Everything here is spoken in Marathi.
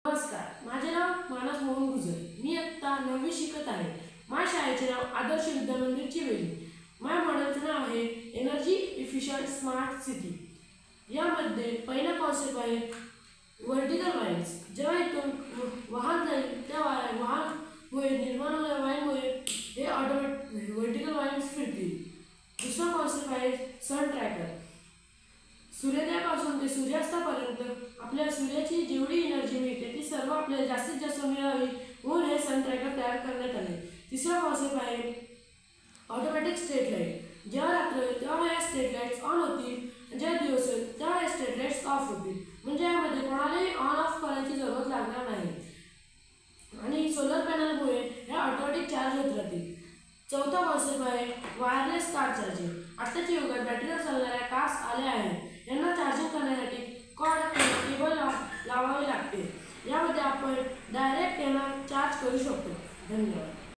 नमस्कार, माझे नाव मानस मोहन गुजर. मी आता 9वी शिकत आहे. माझ्या शाळेचे नाव आदर्श विद्यामंदिर चिवेली. माझ्या मॉडेलचे नाव आहे एनर्जी इफिशियंट स्मार्ट सिटी. यामध्ये पहिला कॉन्सेप्ट आहे व्हर्टिकल वायर्स. जेव्हा इथून वाहन जाईल त्या वाहनमुळे निर्माण होणाऱ्या वायूमुळे हे ऑटोमॅटिक व्हर्टिकल वायर्स फिरतील. दुसरा कॉन्सेप्ट आहे सन ट्रॅकर. सूर्योदयापासून ते सूर्यास्तापर्यंत आपल्या सूर्याची जेवढी एनर्जी मिळते ती सर्व आपल्याला जास्तीत जास्त मिळावी म्हणून हे सन ट्रॅकर तयार करण्यात आले. तिसरा कॉन्सेप्ट आहे ऑटोमॅटिक स्ट्रीट लाईट. जेव्हा रात्र होईल तेव्हा या स्ट्रीट लाईट्स ऑन होतील, जेव्हा दिवस होईल तेव्हा या स्ट्रीट लाईट्स ऑफ होतील. म्हणजे यामध्ये कोणालाही ऑन ऑफ करायची जरूरत लागणार नाही आणि सोलर पॅनलमुळे हे ऑटोमॅटिक चार्ज होत राहतील. चौथा कॉन्सेप्ट आहे वायरलेस कार चार्जिंग. आत्ताच्या युगात बॅटरीवर चालणाऱ्या कार्स आल्या आहेत. यांना चार्जिंग करण्यासाठी कॉर्ड केबल लावावे लागते. यामध्ये आपण डायरेक्ट यांना चार्ज करू शकतो. धन्यवाद.